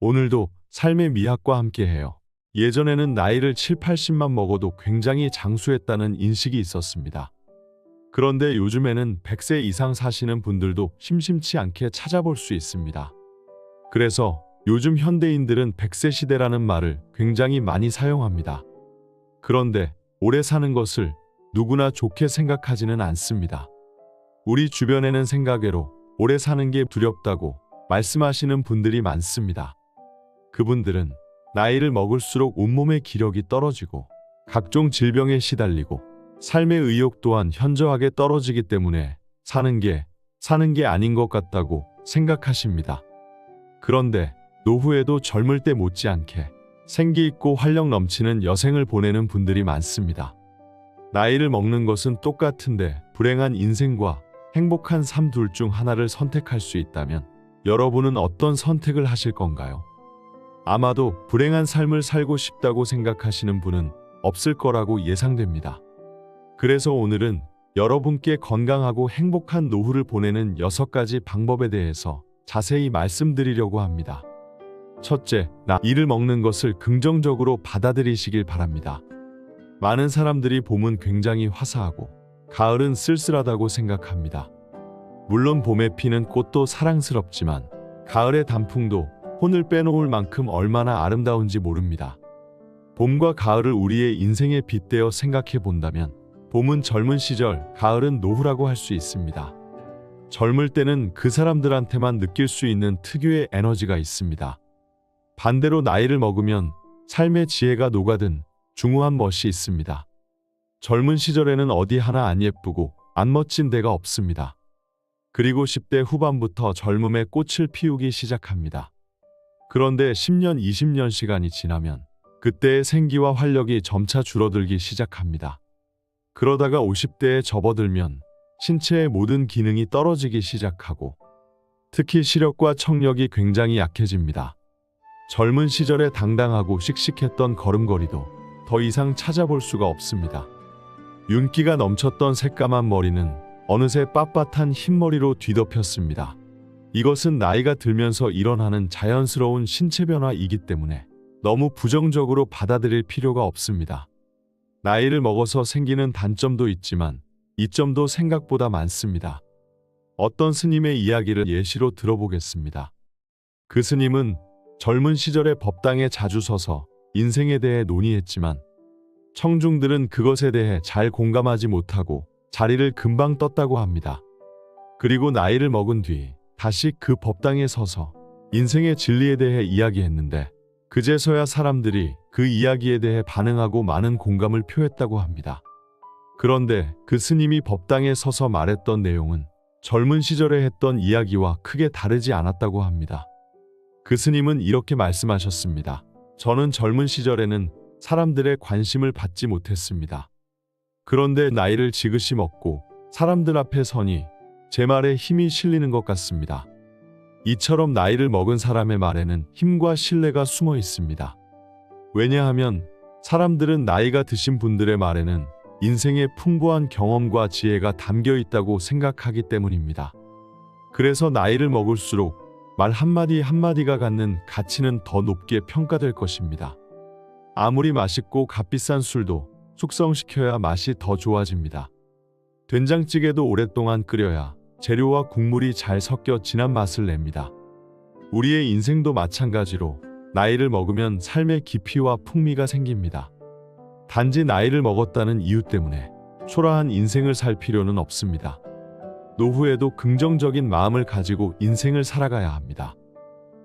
오늘도 삶의 미학과 함께해요. 예전에는 나이를 7, 80만 먹어도 굉장히 장수했다는 인식이 있었습니다. 그런데 요즘에는 100세 이상 사시는 분들도 심심치 않게 찾아볼 수 있습니다. 그래서 요즘 현대인들은 100세 시대라는 말을 굉장히 많이 사용합니다. 그런데 오래 사는 것을 누구나 좋게 생각하지는 않습니다. 우리 주변에는 생각외로 오래 사는 게 두렵다고 말씀하시는 분들이 많습니다. 그분들은 나이를 먹을수록 온몸의 기력이 떨어지고 각종 질병에 시달리고 삶의 의욕 또한 현저하게 떨어지기 때문에 사는 게 아닌 것 같다고 생각하십니다. 그런데 노후에도 젊을 때 못지않게 생기 있고 활력 넘치는 여생을 보내는 분들이 많습니다. 나이를 먹는 것은 똑같은데 불행한 인생과 행복한 삶 둘 중 하나를 선택할 수 있다면 여러분은 어떤 선택을 하실 건가요? 아마도 불행한 삶을 살고 싶다고 생각하시는 분은 없을 거라고 예상됩니다. 그래서 오늘은 여러분께 건강하고 행복한 노후를 보내는 6가지 방법에 대해서 자세히 말씀드리려고 합니다. 첫째, 나이를 먹는 것을 긍정적으로 받아들이시길 바랍니다. 많은 사람들이 봄은 굉장히 화사하고 가을은 쓸쓸하다고 생각합니다. 물론 봄에 피는 꽃도 사랑스럽지만 가을의 단풍도 혼을 빼놓을 만큼 얼마나 아름다운지 모릅니다. 봄과 가을을 우리의 인생에 빗대어 생각해 본다면 봄은 젊은 시절, 가을은 노후라고 할 수 있습니다. 젊을 때는 그 사람들한테만 느낄 수 있는 특유의 에너지가 있습니다. 반대로 나이를 먹으면 삶의 지혜가 녹아든 중후한 멋이 있습니다. 젊은 시절에는 어디 하나 안 예쁘고 안 멋진 데가 없습니다. 그리고 10대 후반부터 젊음의 꽃을 피우기 시작합니다. 그런데 10년, 20년 시간이 지나면 그때의 생기와 활력이 점차 줄어들기 시작합니다. 그러다가 50대에 접어들면 신체의 모든 기능이 떨어지기 시작하고 특히 시력과 청력이 굉장히 약해집니다. 젊은 시절에 당당하고 씩씩했던 걸음걸이도 더 이상 찾아볼 수가 없습니다. 윤기가 넘쳤던 새까만 머리는 어느새 빳빳한 흰머리로 뒤덮였습니다. 이것은 나이가 들면서 일어나는 자연스러운 신체 변화이기 때문에 너무 부정적으로 받아들일 필요가 없습니다. 나이를 먹어서 생기는 단점도 있지만 이점도 생각보다 많습니다. 어떤 스님의 이야기를 예시로 들어보겠습니다. 그 스님은 젊은 시절에 법당에 자주 서서 인생에 대해 논의했지만 청중들은 그것에 대해 잘 공감하지 못하고 자리를 금방 떴다고 합니다. 그리고 나이를 먹은 뒤 다시 그 법당에 서서 인생의 진리에 대해 이야기했는데 그제서야 사람들이 그 이야기에 대해 반응하고 많은 공감을 표했다고 합니다. 그런데 그 스님이 법당에 서서 말했던 내용은 젊은 시절에 했던 이야기와 크게 다르지 않았다고 합니다. 그 스님은 이렇게 말씀하셨습니다. 저는 젊은 시절에는 사람들의 관심을 받지 못했습니다. 그런데 나이를 지그시 먹고 사람들 앞에 서니 제 말에 힘이 실리는 것 같습니다. 이처럼 나이를 먹은 사람의 말에는 힘과 신뢰가 숨어 있습니다. 왜냐하면 사람들은 나이가 드신 분들의 말에는 인생의 풍부한 경험과 지혜가 담겨 있다고 생각하기 때문입니다. 그래서 나이를 먹을수록 말 한마디 한마디가 갖는 가치는 더 높게 평가될 것입니다. 아무리 맛있고 값비싼 술도 숙성시켜야 맛이 더 좋아집니다. 된장찌개도 오랫동안 끓여야 재료와 국물이 잘 섞여 진한 맛을 냅니다. 우리의 인생도 마찬가지로 나이를 먹으면 삶의 깊이와 풍미가 생깁니다. 단지 나이를 먹었다는 이유 때문에 초라한 인생을 살 필요는 없습니다. 노후에도 긍정적인 마음을 가지고 인생을 살아가야 합니다.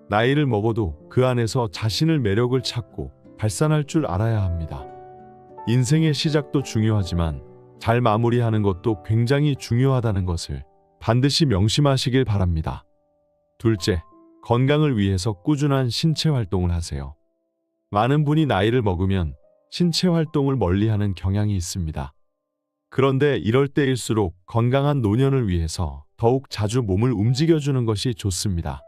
나이를 먹어도 그 안에서 자신의 매력을 찾고 발산할 줄 알아야 합니다. 인생의 시작도 중요하지만 잘 마무리하는 것도 굉장히 중요하다는 것을 반드시 명심하시길 바랍니다. 둘째, 건강을 위해서 꾸준한 신체 활동을 하세요. 많은 분이 나이를 먹으면 신체 활동을 멀리하는 경향이 있습니다. 그런데 이럴 때일수록 건강한 노년을 위해서 더욱 자주 몸을 움직여주는 것이 좋습니다.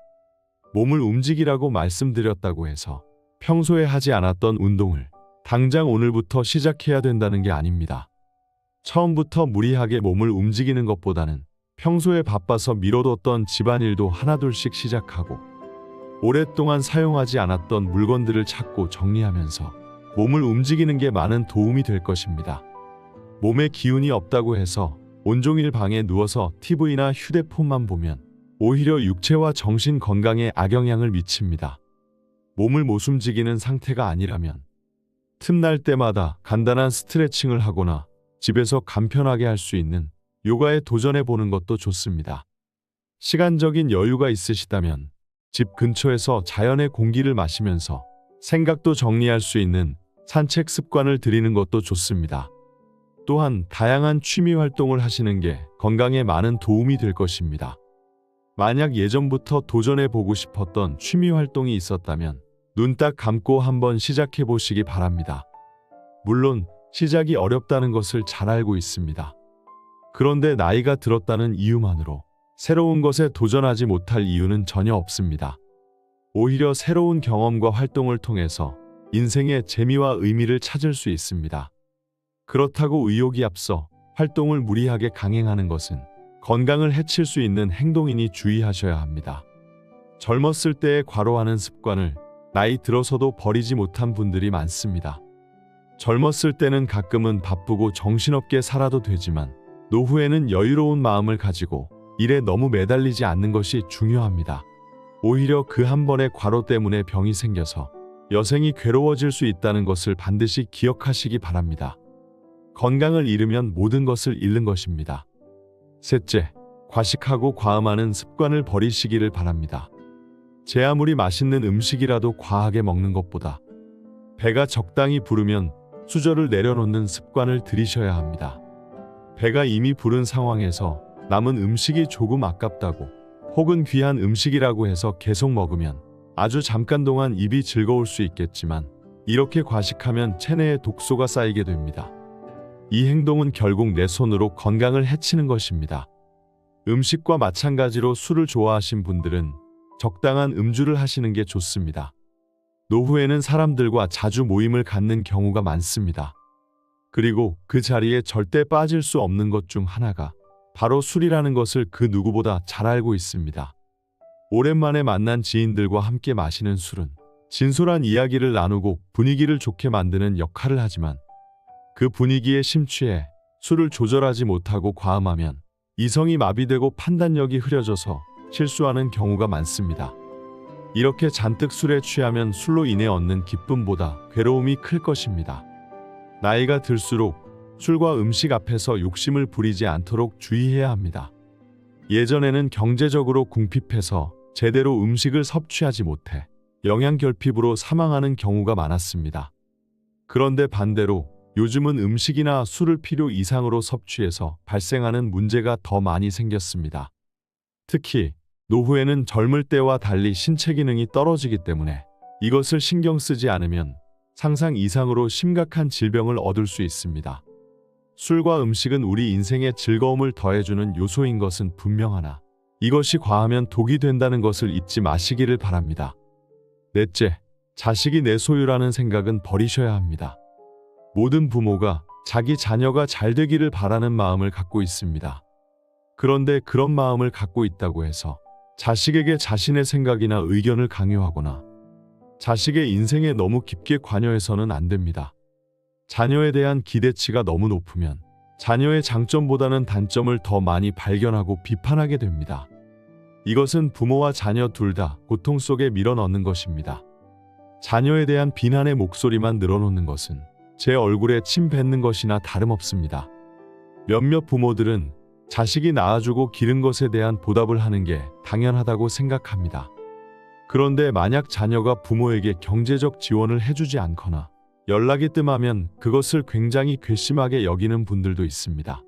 몸을 움직이라고 말씀드렸다고 해서 평소에 하지 않았던 운동을 당장 오늘부터 시작해야 된다는 게 아닙니다. 처음부터 무리하게 몸을 움직이는 것보다는 평소에 바빠서 미뤄뒀던 집안일도 하나둘씩 시작하고 오랫동안 사용하지 않았던 물건들을 찾고 정리하면서 몸을 움직이는 게 많은 도움이 될 것입니다. 몸에 기운이 없다고 해서 온종일 방에 누워서 TV나 휴대폰만 보면 오히려 육체와 정신 건강에 악영향을 미칩니다. 몸을 못 움직이는 상태가 아니라면 틈날 때마다 간단한 스트레칭을 하거나 집에서 간편하게 할 수 있는 요가에 도전해 보는 것도 좋습니다. 시간적인 여유가 있으시다면 집 근처에서 자연의 공기를 마시면서 생각도 정리할 수 있는 산책 습관을 들이는 것도 좋습니다. 또한 다양한 취미 활동을 하시는 게 건강에 많은 도움이 될 것입니다. 만약 예전부터 도전해 보고 싶었던 취미 활동이 있었다면 눈 딱 감고 한번 시작해 보시기 바랍니다. 물론 시작이 어렵다는 것을 잘 알고 있습니다. 그런데 나이가 들었다는 이유만으로 새로운 것에 도전하지 못할 이유는 전혀 없습니다. 오히려 새로운 경험과 활동을 통해서 인생의 재미와 의미를 찾을 수 있습니다. 그렇다고 의욕이 앞서 활동을 무리하게 강행하는 것은 건강을 해칠 수 있는 행동이니 주의하셔야 합니다. 젊었을 때의 과로하는 습관을 나이 들어서도 버리지 못한 분들이 많습니다. 젊었을 때는 가끔은 바쁘고 정신없게 살아도 되지만 노후에는 여유로운 마음을 가지고 일에 너무 매달리지 않는 것이 중요합니다. 오히려 그 한 번의 과로 때문에 병이 생겨서 여생이 괴로워질 수 있다는 것을 반드시 기억하시기 바랍니다. 건강을 잃으면 모든 것을 잃는 것입니다. 셋째, 과식하고 과음하는 습관을 버리시기를 바랍니다. 제 아무리 맛있는 음식이라도 과하게 먹는 것보다 배가 적당히 부르면 수저를 내려놓는 습관을 들이셔야 합니다. 배가 이미 부른 상황에서 남은 음식이 조금 아깝다고 혹은 귀한 음식이라고 해서 계속 먹으면 아주 잠깐 동안 입이 즐거울 수 있겠지만 이렇게 과식하면 체내에 독소가 쌓이게 됩니다. 이 행동은 결국 내 손으로 건강을 해치는 것입니다. 음식과 마찬가지로 술을 좋아하신 분들은 적당한 음주를 하시는 게 좋습니다. 노후에는 사람들과 자주 모임을 갖는 경우가 많습니다. 그리고 그 자리에 절대 빠질 수 없는 것 중 하나가 바로 술이라는 것을 그 누구보다 잘 알고 있습니다. 오랜만에 만난 지인들과 함께 마시는 술은 진솔한 이야기를 나누고 분위기를 좋게 만드는 역할을 하지만 그 분위기에 심취해 술을 조절하지 못하고 과음하면 이성이 마비되고 판단력이 흐려져서 실수하는 경우가 많습니다. 이렇게 잔뜩 술에 취하면 술로 인해 얻는 기쁨보다 괴로움이 클 것입니다. 나이가 들수록 술과 음식 앞에서 욕심을 부리지 않도록 주의해야 합니다. 예전에는 경제적으로 궁핍해서 제대로 음식을 섭취하지 못해 영양결핍으로 사망하는 경우가 많았습니다. 그런데 반대로 요즘은 음식이나 술을 필요 이상으로 섭취해서 발생하는 문제가 더 많이 생겼습니다. 특히 노후에는 젊을 때와 달리 신체 기능이 떨어지기 때문에 이것을 신경 쓰지 않으면 상상 이상으로 심각한 질병을 얻을 수 있습니다. 술과 음식은 우리 인생의 즐거움을 더해주는 요소인 것은 분명하나 이것이 과하면 독이 된다는 것을 잊지 마시기를 바랍니다. 넷째, 자식이 내 소유라는 생각은 버리셔야 합니다. 모든 부모가 자기 자녀가 잘 되기를 바라는 마음을 갖고 있습니다. 그런데 그런 마음을 갖고 있다고 해서 자식에게 자신의 생각이나 의견을 강요하거나 자식의 인생에 너무 깊게 관여해서는 안 됩니다. 자녀에 대한 기대치가 너무 높으면 자녀의 장점보다는 단점을 더 많이 발견하고 비판하게 됩니다. 이것은 부모와 자녀 둘 다 고통 속에 밀어넣는 것입니다. 자녀에 대한 비난의 목소리만 늘어놓는 것은 제 얼굴에 침 뱉는 것이나 다름없습니다. 몇몇 부모들은 자식이 낳아주고 기른 것에 대한 보답을 하는 게 당연하다고 생각합니다. 그런데 만약 자녀가 부모에게 경제적 지원을 해주지 않거나 연락이 뜸하면 그것을 굉장히 괘씸하게 여기는 분들도 있습니다.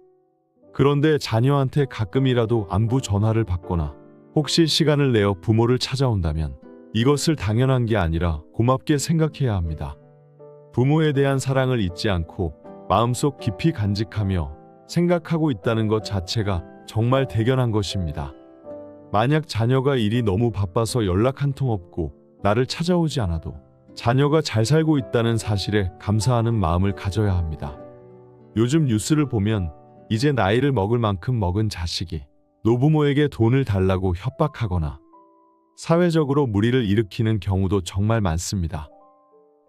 그런데 자녀한테 가끔이라도 안부 전화를 받거나 혹시 시간을 내어 부모를 찾아온다면 이것을 당연한 게 아니라 고맙게 생각해야 합니다. 부모에 대한 사랑을 잊지 않고 마음속 깊이 간직하며 생각하고 있다는 것 자체가 정말 대견한 것입니다. 만약 자녀가 일이 너무 바빠서 연락 한 통 없고 나를 찾아오지 않아도 자녀가 잘 살고 있다는 사실에 감사하는 마음을 가져야 합니다. 요즘 뉴스를 보면 이제 나이를 먹을 만큼 먹은 자식이 노부모에게 돈을 달라고 협박하거나 사회적으로 무리를 일으키는 경우도 정말 많습니다.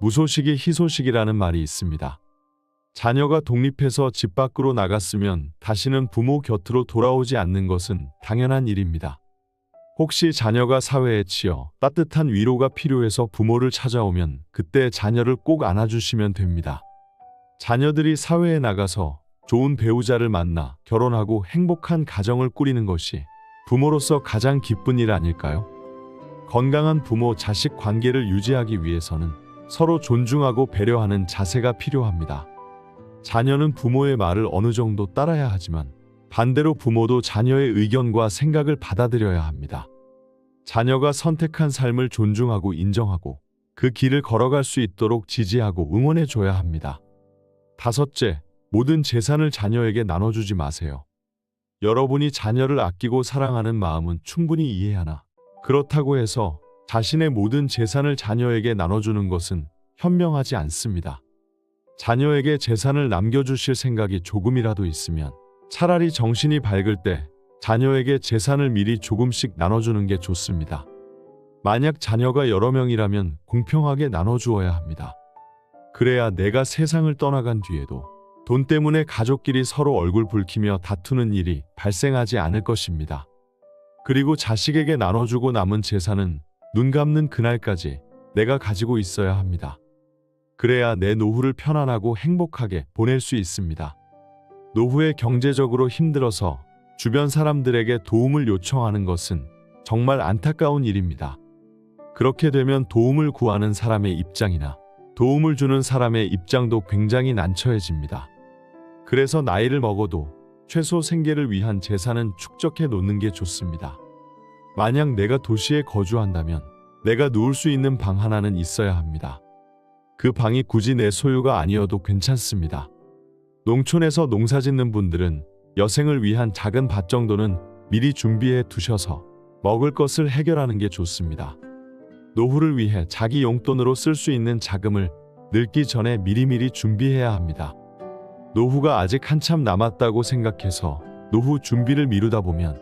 무소식이 희소식이라는 말이 있습니다. 자녀가 독립해서 집 밖으로 나갔으면 다시는 부모 곁으로 돌아오지 않는 것은 당연한 일입니다. 혹시 자녀가 사회에 치여 따뜻한 위로가 필요해서 부모를 찾아오면 그때 자녀를 꼭 안아주시면 됩니다. 자녀들이 사회에 나가서 좋은 배우자를 만나 결혼하고 행복한 가정을 꾸리는 것이 부모로서 가장 기쁜 일 아닐까요? 건강한 부모-자식 관계를 유지하기 위해서는 서로 존중하고 배려하는 자세가 필요합니다. 자녀는 부모의 말을 어느 정도 따라야 하지만 반대로 부모도 자녀의 의견과 생각을 받아들여야 합니다. 자녀가 선택한 삶을 존중하고 인정하고 그 길을 걸어갈 수 있도록 지지하고 응원해 줘야 합니다. 다섯째, 모든 재산을 자녀에게 나눠주지 마세요. 여러분이 자녀를 아끼고 사랑하는 마음은 충분히 이해하나 그렇다고 해서 자신의 모든 재산을 자녀에게 나눠주는 것은 현명하지 않습니다. 자녀에게 재산을 남겨주실 생각이 조금이라도 있으면 차라리 정신이 밝을 때 자녀에게 재산을 미리 조금씩 나눠주는 게 좋습니다. 만약 자녀가 여러 명이라면 공평하게 나눠주어야 합니다. 그래야 내가 세상을 떠나간 뒤에도 돈 때문에 가족끼리 서로 얼굴 붉히며 다투는 일이 발생하지 않을 것입니다. 그리고 자식에게 나눠주고 남은 재산은 눈 감는 그날까지 내가 가지고 있어야 합니다. 그래야 내 노후를 편안하고 행복하게 보낼 수 있습니다. 노후에 경제적으로 힘들어서 주변 사람들에게 도움을 요청하는 것은 정말 안타까운 일입니다. 그렇게 되면 도움을 구하는 사람의 입장이나 도움을 주는 사람의 입장도 굉장히 난처해집니다. 그래서 나이를 먹어도 최소 생계를 위한 재산은 축적해 놓는 게 좋습니다. 만약 내가 도시에 거주한다면 내가 누울 수 있는 방 하나는 있어야 합니다. 그 방이 굳이 내 소유가 아니어도 괜찮습니다. 농촌에서 농사짓는 분들은 여생을 위한 작은 밭 정도는 미리 준비해 두셔서 먹을 것을 해결하는 게 좋습니다. 노후를 위해 자기 용돈으로 쓸 수 있는 자금을 늙기 전에 미리미리 준비해야 합니다. 노후가 아직 한참 남았다고 생각해서 노후 준비를 미루다 보면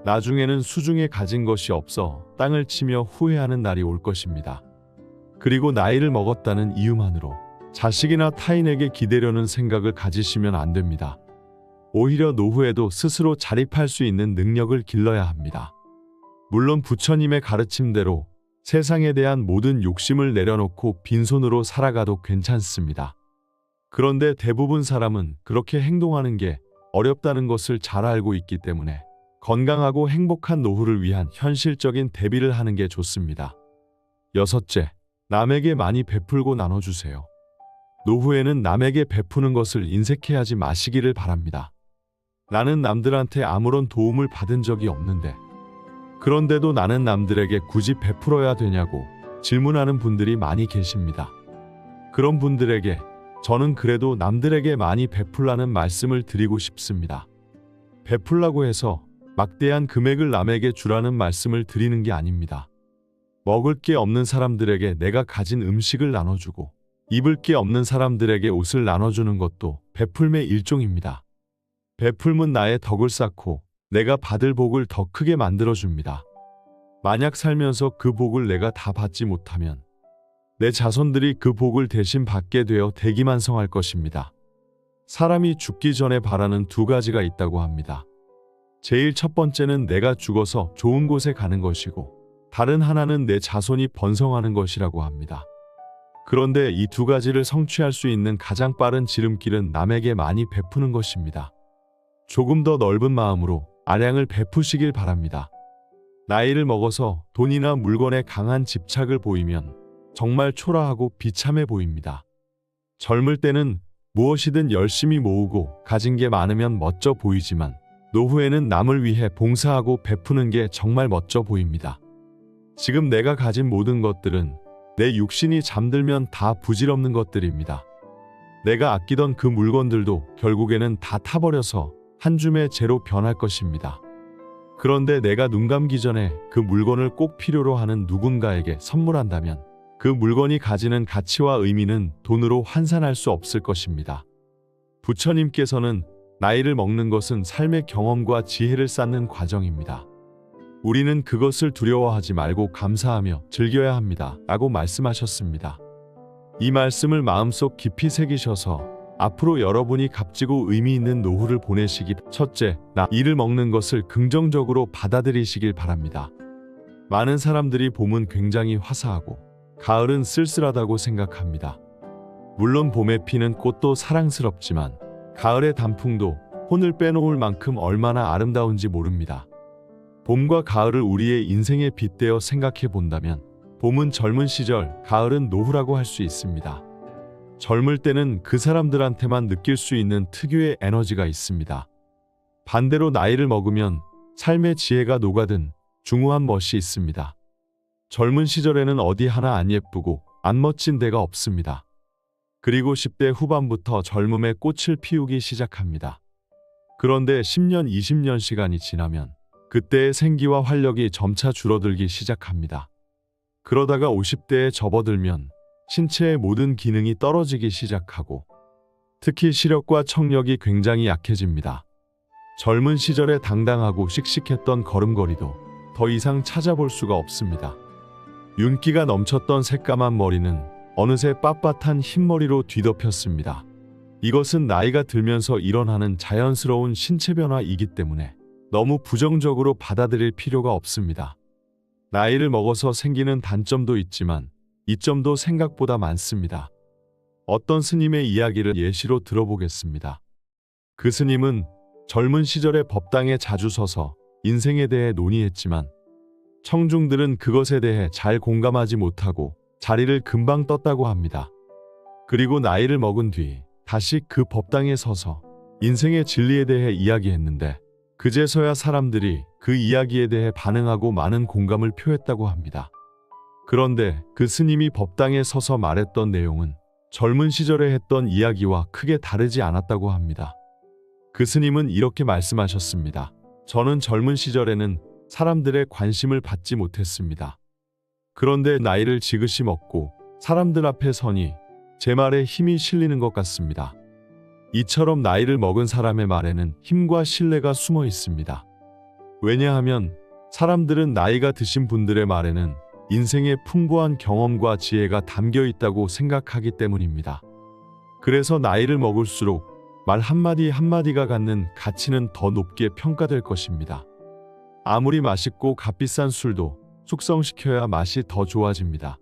나중에는 수중에 가진 것이 없어 땅을 치며 후회하는 날이 올 것입니다. 그리고 나이를 먹었다는 이유만으로 자식이나 타인에게 기대려는 생각을 가지시면 안 됩니다. 오히려 노후에도 스스로 자립할 수 있는 능력을 길러야 합니다. 물론 부처님의 가르침대로 세상에 대한 모든 욕심을 내려놓고 빈손으로 살아가도 괜찮습니다. 그런데 대부분 사람은 그렇게 행동하는 게 어렵다는 것을 잘 알고 있기 때문에 건강하고 행복한 노후를 위한 현실적인 대비를 하는 게 좋습니다. 여섯째, 남에게 많이 베풀고 나눠주세요. 노후에는 남에게 베푸는 것을 인색해하지 마시기를 바랍니다. 나는 남들한테 아무런 도움을 받은 적이 없는데 그런데도 나는 남들에게 굳이 베풀어야 되냐고 질문하는 분들이 많이 계십니다. 그런 분들에게 저는 그래도 남들에게 많이 베풀라는 말씀을 드리고 싶습니다. 베풀라고 해서 막대한 금액을 남에게 주라는 말씀을 드리는 게 아닙니다. 먹을 게 없는 사람들에게 내가 가진 음식을 나눠주고 입을 게 없는 사람들에게 옷을 나눠주는 것도 베풀매의 일종입니다. 베풀면 나의 덕을 쌓고 내가 받을 복을 더 크게 만들어줍니다. 만약 살면서 그 복을 내가 다 받지 못하면 내 자손들이 그 복을 대신 받게 되어 대기만성할 것입니다. 사람이 죽기 전에 바라는 두 가지가 있다고 합니다. 제일 첫 번째는 내가 죽어서 좋은 곳에 가는 것이고 다른 하나는 내 자손이 번성하는 것이라고 합니다. 그런데 이 두 가지를 성취할 수 있는 가장 빠른 지름길은 남에게 많이 베푸는 것입니다. 조금 더 넓은 마음으로 아량을 베푸시길 바랍니다. 나이를 먹어서 돈이나 물건에 강한 집착을 보이면 정말 초라하고 비참해 보입니다. 젊을 때는 무엇이든 열심히 모으고 가진 게 많으면 멋져 보이지만 노후에는 남을 위해 봉사하고 베푸는 게 정말 멋져 보입니다. 지금 내가 가진 모든 것들은 내 육신이 잠들면 다 부질없는 것들입니다. 내가 아끼던 그 물건들도 결국에는 다 타버려서 한 줌의 재로 변할 것입니다. 그런데 내가 눈 감기 전에 그 물건을 꼭 필요로 하는 누군가에게 선물한다면 그 물건이 가지는 가치와 의미는 돈으로 환산할 수 없을 것입니다. 부처님께서는 나이를 먹는 것은 삶의 경험과 지혜를 쌓는 과정입니다. 우리는 그것을 두려워하지 말고 감사하며 즐겨야 합니다. 라고 말씀하셨습니다. 이 말씀을 마음속 깊이 새기셔서 앞으로 여러분이 값지고 의미 있는 노후를 보내시기 첫째, 나이를 먹는 것을 긍정적으로 받아들이시길 바랍니다. 많은 사람들이 봄은 굉장히 화사하고 가을은 쓸쓸하다고 생각합니다. 물론 봄에 피는 꽃도 사랑스럽지만 가을의 단풍도 혼을 빼놓을 만큼 얼마나 아름다운지 모릅니다. 봄과 가을을 우리의 인생에 빗대어 생각해 본다면 봄은 젊은 시절, 가을은 노후라고 할 수 있습니다. 젊을 때는 그 사람들한테만 느낄 수 있는 특유의 에너지가 있습니다. 반대로 나이를 먹으면 삶의 지혜가 녹아든 중후한 멋이 있습니다. 젊은 시절에는 어디 하나 안 예쁘고 안 멋진 데가 없습니다. 그리고 10대 후반부터 젊음의 꽃을 피우기 시작합니다. 그런데 10년, 20년 시간이 지나면 그때의 생기와 활력이 점차 줄어들기 시작합니다. 그러다가 50대에 접어들면 신체의 모든 기능이 떨어지기 시작하고 특히 시력과 청력이 굉장히 약해집니다. 젊은 시절에 당당하고 씩씩했던 걸음걸이도 더 이상 찾아볼 수가 없습니다. 윤기가 넘쳤던 새까만 머리는 어느새 빳빳한 흰머리로 뒤덮였습니다. 이것은 나이가 들면서 일어나는 자연스러운 신체 변화이기 때문에 너무 부정적으로 받아들일 필요가 없습니다. 나이를 먹어서 생기는 단점도 있지만 이점도 생각보다 많습니다. 어떤 스님의 이야기를 예시로 들어보겠습니다. 그 스님은 젊은 시절에 법당에 자주 서서 인생에 대해 논의했지만 청중들은 그것에 대해 잘 공감하지 못하고 자리를 금방 떴다고 합니다. 그리고 나이를 먹은 뒤 다시 그 법당에 서서 인생의 진리에 대해 이야기했는데 그제서야 사람들이 그 이야기에 대해 반응하고 많은 공감을 표했다고 합니다. 그런데 그 스님이 법당에 서서 말했던 내용은 젊은 시절에 했던 이야기와 크게 다르지 않았다고 합니다. 그 스님은 이렇게 말씀하셨습니다. 저는 젊은 시절에는 사람들의 관심을 받지 못했습니다. 그런데 나이를 지그시 먹고 사람들 앞에 서니 제 말에 힘이 실리는 것 같습니다. 이처럼 나이를 먹은 사람의 말에는 힘과 신뢰가 숨어 있습니다. 왜냐하면 사람들은 나이가 드신 분들의 말에는 인생의 풍부한 경험과 지혜가 담겨 있다고 생각하기 때문입니다. 그래서 나이를 먹을수록 말 한마디 한마디가 갖는 가치는 더 높게 평가될 것입니다. 아무리 맛있고 값비싼 술도 숙성시켜야 맛이 더 좋아집니다.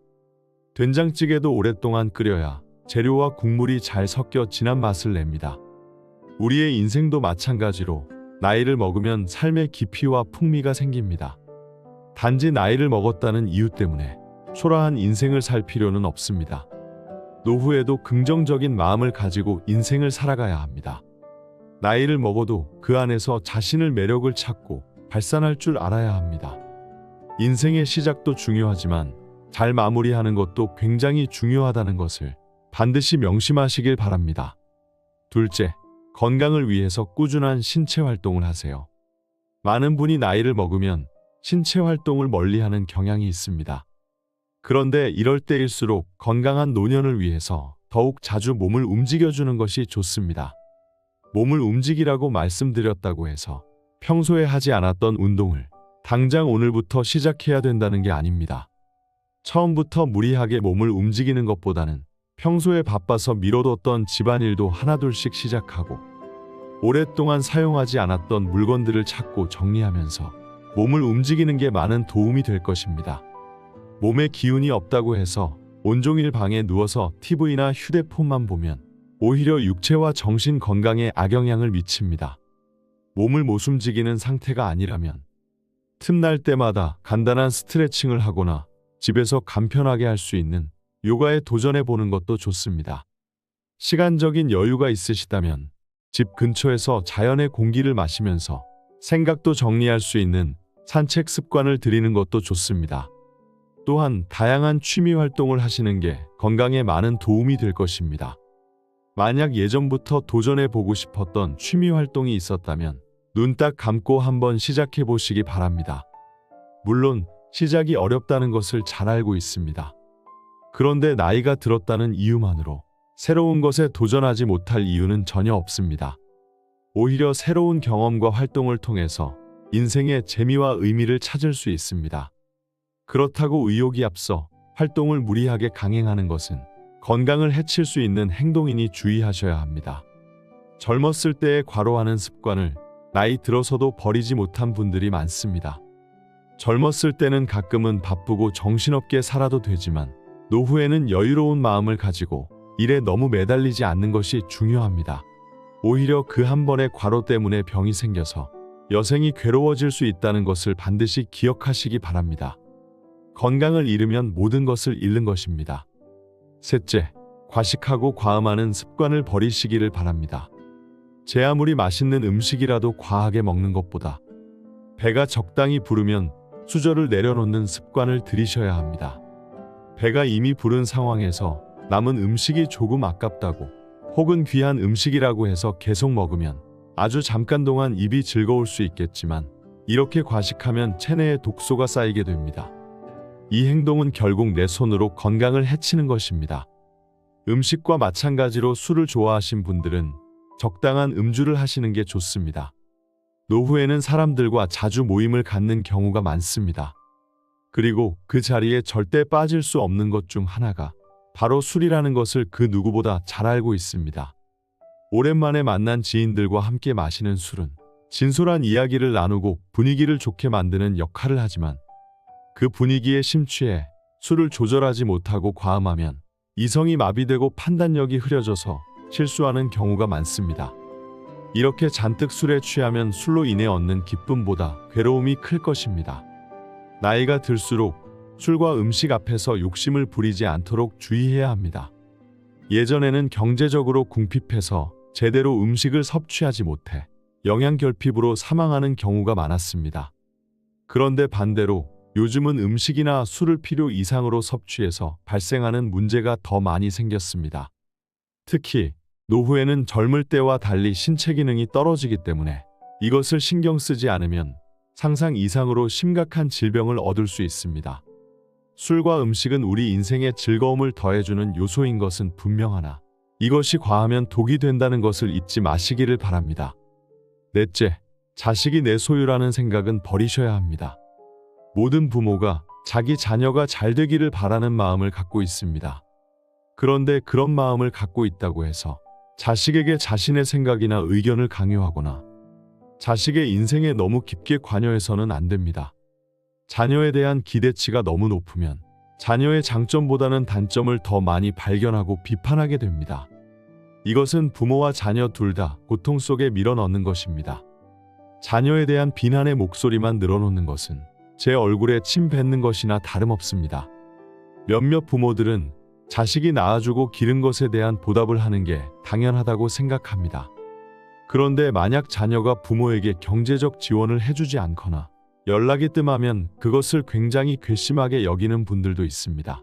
된장찌개도 오랫동안 끓여야 재료와 국물이 잘 섞여 진한 맛을 냅니다. 우리의 인생도 마찬가지로 나이를 먹으면 삶의 깊이와 풍미가 생깁니다. 단지 나이를 먹었다는 이유 때문에 초라한 인생을 살 필요는 없습니다. 노후에도 긍정적인 마음을 가지고 인생을 살아가야 합니다. 나이를 먹어도 그 안에서 자신의 매력을 찾고 발산할 줄 알아야 합니다. 인생의 시작도 중요하지만 잘 마무리하는 것도 굉장히 중요하다는 것을 반드시 명심하시길 바랍니다. 둘째, 건강을 위해서 꾸준한 신체 활동을 하세요. 많은 분이 나이를 먹으면 신체 활동을 멀리하는 경향이 있습니다. 그런데 이럴 때일수록 건강한 노년을 위해서 더욱 자주 몸을 움직여주는 것이 좋습니다. 몸을 움직이라고 말씀드렸다고 해서 평소에 하지 않았던 운동을 당장 오늘부터 시작해야 된다는 게 아닙니다. 처음부터 무리하게 몸을 움직이는 것보다는 평소에 바빠서 미뤄뒀던 집안일도 하나둘씩 시작하고 오랫동안 사용하지 않았던 물건들을 찾고 정리하면서 몸을 움직이는 게 많은 도움이 될 것입니다. 몸에 기운이 없다고 해서 온종일 방에 누워서 TV나 휴대폰만 보면 오히려 육체와 정신 건강에 악영향을 미칩니다. 몸을 못 움직이는 상태가 아니라면 틈날 때마다 간단한 스트레칭을 하거나 집에서 간편하게 할 수 있는 요가에 도전해 보는 것도 좋습니다. 시간적인 여유가 있으시다면 집 근처에서 자연의 공기를 마시면서 생각도 정리할 수 있는 산책 습관을 들이는 것도 좋습니다. 또한 다양한 취미 활동을 하시는 게 건강에 많은 도움이 될 것입니다. 만약 예전부터 도전해 보고 싶었던 취미 활동이 있었다면 눈 딱 감고 한번 시작해 보시기 바랍니다. 물론 시작이 어렵다는 것을 잘 알고 있습니다. 그런데 나이가 들었다는 이유만으로 새로운 것에 도전하지 못할 이유는 전혀 없습니다. 오히려 새로운 경험과 활동을 통해서 인생의 재미와 의미를 찾을 수 있습니다. 그렇다고 의욕이 앞서 활동을 무리하게 강행하는 것은 건강을 해칠 수 있는 행동이니 주의하셔야 합니다. 젊었을 때의 과로하는 습관을 나이 들어서도 버리지 못한 분들이 많습니다. 젊었을 때는 가끔은 바쁘고 정신없게 살아도 되지만 노후에는 여유로운 마음을 가지고 일에 너무 매달리지 않는 것이 중요합니다. 오히려 그 한 번의 과로 때문에 병이 생겨서 여생이 괴로워질 수 있다는 것을 반드시 기억하시기 바랍니다. 건강을 잃으면 모든 것을 잃는 것입니다. 셋째, 과식하고 과음하는 습관을 버리시기를 바랍니다. 제 아무리 맛있는 음식이라도 과하게 먹는 것보다 배가 적당히 부르면 수저를 내려놓는 습관을 들이셔야 합니다. 배가 이미 부른 상황에서 남은 음식이 조금 아깝다고 혹은 귀한 음식이라고 해서 계속 먹으면 아주 잠깐 동안 입이 즐거울 수 있겠지만 이렇게 과식하면 체내에 독소가 쌓이게 됩니다. 이 행동은 결국 내 손으로 건강을 해치는 것입니다. 음식과 마찬가지로 술을 좋아하신 분들은 적당한 음주를 하시는 게 좋습니다. 노후에는 사람들과 자주 모임을 갖는 경우가 많습니다. 그리고 그 자리에 절대 빠질 수 없는 것 중 하나가 바로 술이라는 것을 그 누구보다 잘 알고 있습니다. 오랜만에 만난 지인들과 함께 마시는 술은 진솔한 이야기를 나누고 분위기를 좋게 만드는 역할을 하지만 그 분위기에 심취해 술을 조절하지 못하고 과음하면 이성이 마비되고 판단력이 흐려져서 실수하는 경우가 많습니다. 이렇게 잔뜩 술에 취하면 술로 인해 얻는 기쁨보다 괴로움이 클 것입니다. 나이가 들수록 술과 음식 앞에서 욕심을 부리지 않도록 주의해야 합니다. 예전에는 경제적으로 궁핍해서 제대로 음식을 섭취하지 못해 영양결핍으로 사망하는 경우가 많았습니다. 그런데 반대로 요즘은 음식이나 술을 필요 이상으로 섭취해서 발생하는 문제가 더 많이 생겼습니다. 특히 노후에는 젊을 때와 달리 신체 기능이 떨어지기 때문에 이것을 신경 쓰지 않으면 상상 이상으로 심각한 질병을 얻을 수 있습니다. 술과 음식은 우리 인생의 즐거움을 더해주는 요소인 것은 분명하나 이것이 과하면 독이 된다는 것을 잊지 마시기를 바랍니다. 넷째, 자식이 내 소유라는 생각은 버리셔야 합니다. 모든 부모가 자기 자녀가 잘 되기를 바라는 마음을 갖고 있습니다. 그런데 그런 마음을 갖고 있다고 해서 자식에게 자신의 생각이나 의견을 강요하거나 자식의 인생에 너무 깊게 관여해서는 안 됩니다. 자녀에 대한 기대치가 너무 높으면 자녀의 장점보다는 단점을 더 많이 발견하고 비판하게 됩니다. 이것은 부모와 자녀 둘 다 고통 속에 밀어넣는 것입니다. 자녀에 대한 비난의 목소리만 늘어놓는 것은 제 얼굴에 침 뱉는 것이나 다름없습니다. 몇몇 부모들은 자식이 낳아주고 기른 것에 대한 보답을 하는 게 당연하다고 생각합니다. 그런데 만약 자녀가 부모에게 경제적 지원을 해주지 않거나 연락이 뜸하면 그것을 굉장히 괘씸하게 여기는 분들도 있습니다.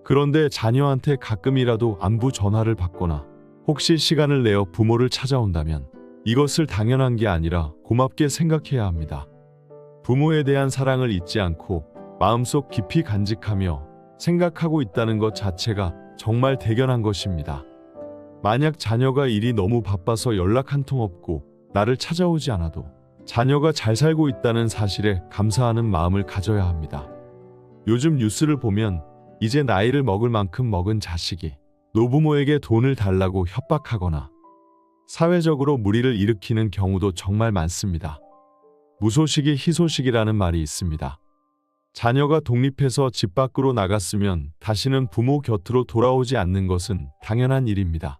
그런데 자녀한테 가끔이라도 안부 전화를 받거나 혹시 시간을 내어 부모를 찾아온다면 이것을 당연한 게 아니라 고맙게 생각해야 합니다. 부모에 대한 사랑을 잊지 않고 마음속 깊이 간직하며 생각하고 있다는 것 자체가 정말 대견한 것입니다. 만약 자녀가 일이 너무 바빠서 연락 한 통 없고 나를 찾아오지 않아도 자녀가 잘 살고 있다는 사실에 감사하는 마음을 가져야 합니다. 요즘 뉴스를 보면 이제 나이를 먹을 만큼 먹은 자식이 노부모에게 돈을 달라고 협박하거나 사회적으로 물의를 일으키는 경우도 정말 많습니다. 무소식이 희소식이라는 말이 있습니다. 자녀가 독립해서 집 밖으로 나갔으면 다시는 부모 곁으로 돌아오지 않는 것은 당연한 일입니다.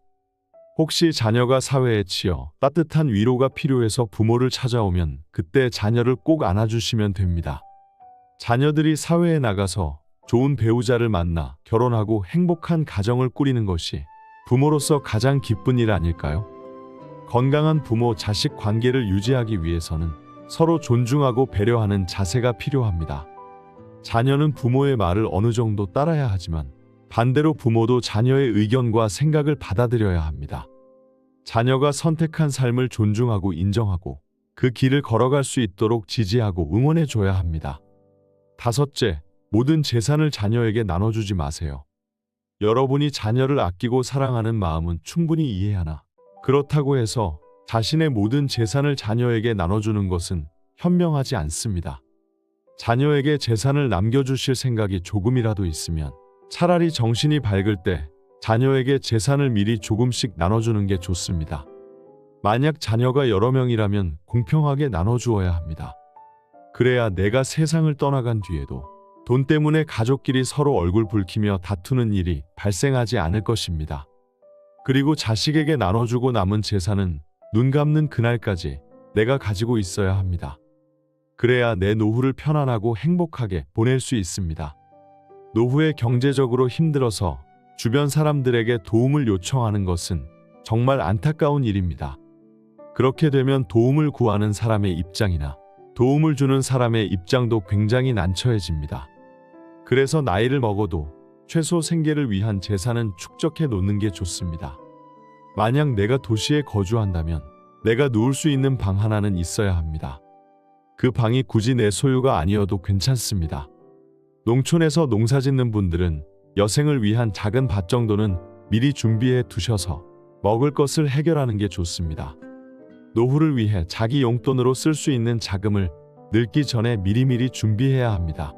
혹시 자녀가 사회에 치여 따뜻한 위로가 필요해서 부모를 찾아오면 그때 자녀를 꼭 안아주시면 됩니다. 자녀들이 사회에 나가서 좋은 배우자를 만나 결혼하고 행복한 가정을 꾸리는 것이 부모로서 가장 기쁜 일 아닐까요? 건강한 부모-자식 관계를 유지하기 위해서는 서로 존중하고 배려하는 자세가 필요합니다. 자녀는 부모의 말을 어느 정도 따라야 하지만 반대로 부모도 자녀의 의견과 생각을 받아들여야 합니다. 자녀가 선택한 삶을 존중하고 인정하고 그 길을 걸어갈 수 있도록 지지하고 응원해줘야 합니다. 다섯째, 모든 재산을 자녀에게 나눠주지 마세요. 여러분이 자녀를 아끼고 사랑하는 마음은 충분히 이해하나 그렇다고 해서 자신의 모든 재산을 자녀에게 나눠주는 것은 현명하지 않습니다. 자녀에게 재산을 남겨주실 생각이 조금이라도 있으면 차라리 정신이 밝을 때 자녀에게 재산을 미리 조금씩 나눠주는 게 좋습니다. 만약 자녀가 여러 명이라면 공평하게 나눠주어야 합니다. 그래야 내가 세상을 떠나간 뒤에도 돈 때문에 가족끼리 서로 얼굴 붉히며 다투는 일이 발생하지 않을 것입니다. 그리고 자식에게 나눠주고 남은 재산은 눈 감는 그날까지 내가 가지고 있어야 합니다. 그래야 내 노후를 편안하고 행복하게 보낼 수 있습니다. 노후에 경제적으로 힘들어서 주변 사람들에게 도움을 요청하는 것은 정말 안타까운 일입니다. 그렇게 되면 도움을 구하는 사람의 입장이나 도움을 주는 사람의 입장도 굉장히 난처해집니다. 그래서 나이를 먹어도 최소 생계를 위한 재산은 축적해 놓는 게 좋습니다. 만약 내가 도시에 거주한다면 내가 누울 수 있는 방 하나는 있어야 합니다. 그 방이 굳이 내 소유가 아니어도 괜찮습니다. 농촌에서 농사 짓는 분들은 여생을 위한 작은 밭 정도는 미리 준비해 두셔서 먹을 것을 해결하는 게 좋습니다. 노후를 위해 자기 용돈으로 쓸 수 있는 자금을 늙기 전에 미리미리 준비해야 합니다.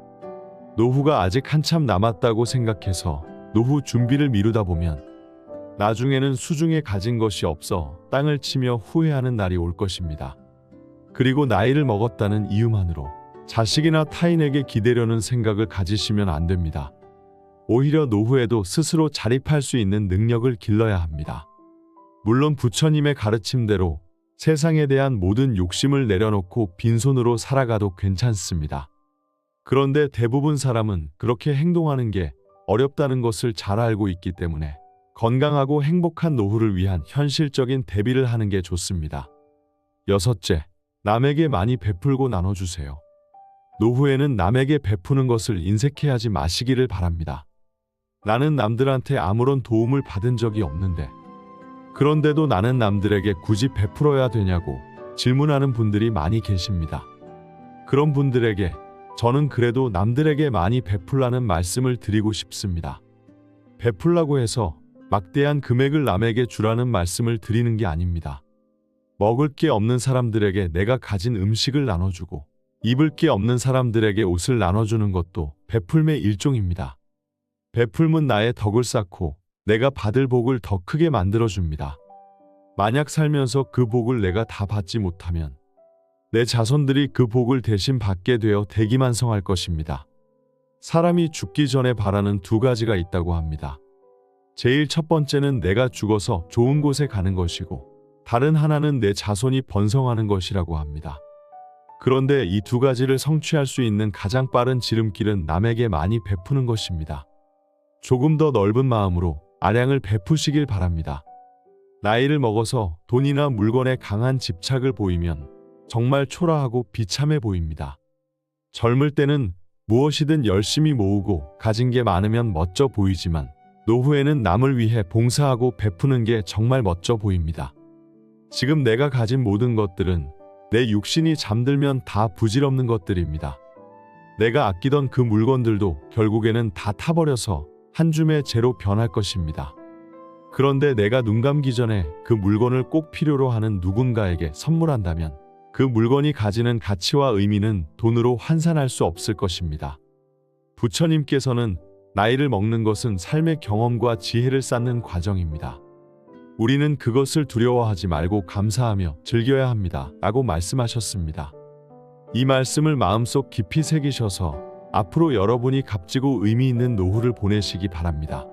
노후가 아직 한참 남았다고 생각해서 노후 준비를 미루다 보면 나중에는 수중에 가진 것이 없어 땅을 치며 후회하는 날이 올 것입니다. 그리고 나이를 먹었다는 이유만으로 자식이나 타인에게 기대려는 생각을 가지시면 안 됩니다. 오히려 노후에도 스스로 자립할 수 있는 능력을 길러야 합니다. 물론 부처님의 가르침대로 세상에 대한 모든 욕심을 내려놓고 빈손으로 살아가도 괜찮습니다. 그런데 대부분 사람은 그렇게 행동하는 게 어렵다는 것을 잘 알고 있기 때문에 건강하고 행복한 노후를 위한 현실적인 대비를 하는 게 좋습니다. 여섯째, 남에게 많이 베풀고 나눠주세요. 노후에는 남에게 베푸는 것을 인색해하지 마시기를 바랍니다. 나는 남들한테 아무런 도움을 받은 적이 없는데 그런데도 나는 남들에게 굳이 베풀어야 되냐고 질문하는 분들이 많이 계십니다. 그런 분들에게 저는 그래도 남들에게 많이 베풀라는 말씀을 드리고 싶습니다. 베풀라고 해서 막대한 금액을 남에게 주라는 말씀을 드리는 게 아닙니다. 먹을 게 없는 사람들에게 내가 가진 음식을 나눠주고 입을 게 없는 사람들에게 옷을 나눠주는 것도 베풀매의 일종입니다. 베풀면 나의 덕을 쌓고 내가 받을 복을 더 크게 만들어줍니다. 만약 살면서 그 복을 내가 다 받지 못하면 내 자손들이 그 복을 대신 받게 되어 대기만성할 것입니다. 사람이 죽기 전에 바라는 두 가지가 있다고 합니다. 제일 첫 번째는 내가 죽어서 좋은 곳에 가는 것이고 다른 하나는 내 자손이 번성하는 것이라고 합니다. 그런데 이 두 가지를 성취할 수 있는 가장 빠른 지름길은 남에게 많이 베푸는 것입니다. 조금 더 넓은 마음으로 아량을 베푸시길 바랍니다. 나이를 먹어서 돈이나 물건에 강한 집착을 보이면 정말 초라하고 비참해 보입니다. 젊을 때는 무엇이든 열심히 모으고 가진 게 많으면 멋져 보이지만 노후에는 남을 위해 봉사하고 베푸는 게 정말 멋져 보입니다. 지금 내가 가진 모든 것들은 내 육신이 잠들면 다 부질없는 것들입니다. 내가 아끼던 그 물건들도 결국에는 다 타버려서 한 줌의 재로 변할 것입니다. 그런데 내가 눈 감기 전에 그 물건을 꼭 필요로 하는 누군가에게 선물한다면 그 물건이 가지는 가치와 의미는 돈으로 환산할 수 없을 것입니다. 부처님께서는 나이를 먹는 것은 삶의 경험과 지혜를 쌓는 과정입니다. 우리는 그것을 두려워하지 말고 감사하며 즐겨야 합니다. 라고 말씀하셨습니다. 이 말씀을 마음속 깊이 새기셔서 앞으로 여러분이 값지고 의미 있는 노후를 보내시기 바랍니다.